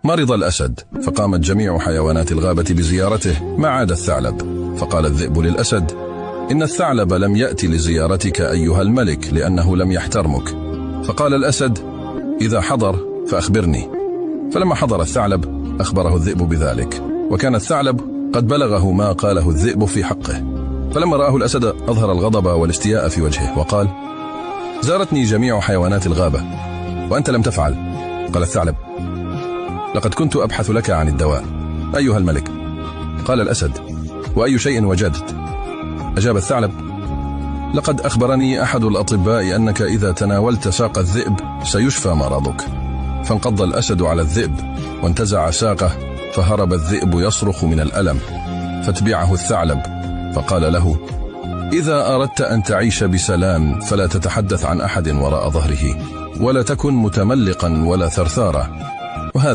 مرض الأسد، فقامت جميع حيوانات الغابة بزيارته ما عدا الثعلب. فقال الذئب للأسد: إن الثعلب لم يأتي لزيارتك أيها الملك لأنه لم يحترمك. فقال الأسد: إذا حضر فأخبرني. فلما حضر الثعلب أخبره الذئب بذلك، وكان الثعلب قد بلغه ما قاله الذئب في حقه. فلما رآه الأسد أظهر الغضب والاستياء في وجهه وقال: زارتني جميع حيوانات الغابة وأنت لم تفعل. قال الثعلب: لقد كنت أبحث لك عن الدواء أيها الملك. قال الأسد: وأي شيء وجدت؟ أجاب الثعلب: لقد أخبرني أحد الأطباء أنك إذا تناولت ساق الذئب سيشفى مرضك. فانقض الأسد على الذئب وانتزع ساقه، فهرب الذئب يصرخ من الألم، فتبعه الثعلب فقال له: إذا أردت أن تعيش بسلام فلا تتحدث عن أحد وراء ظهره، ولا تكن متملقا ولا ثرثارا. وهذا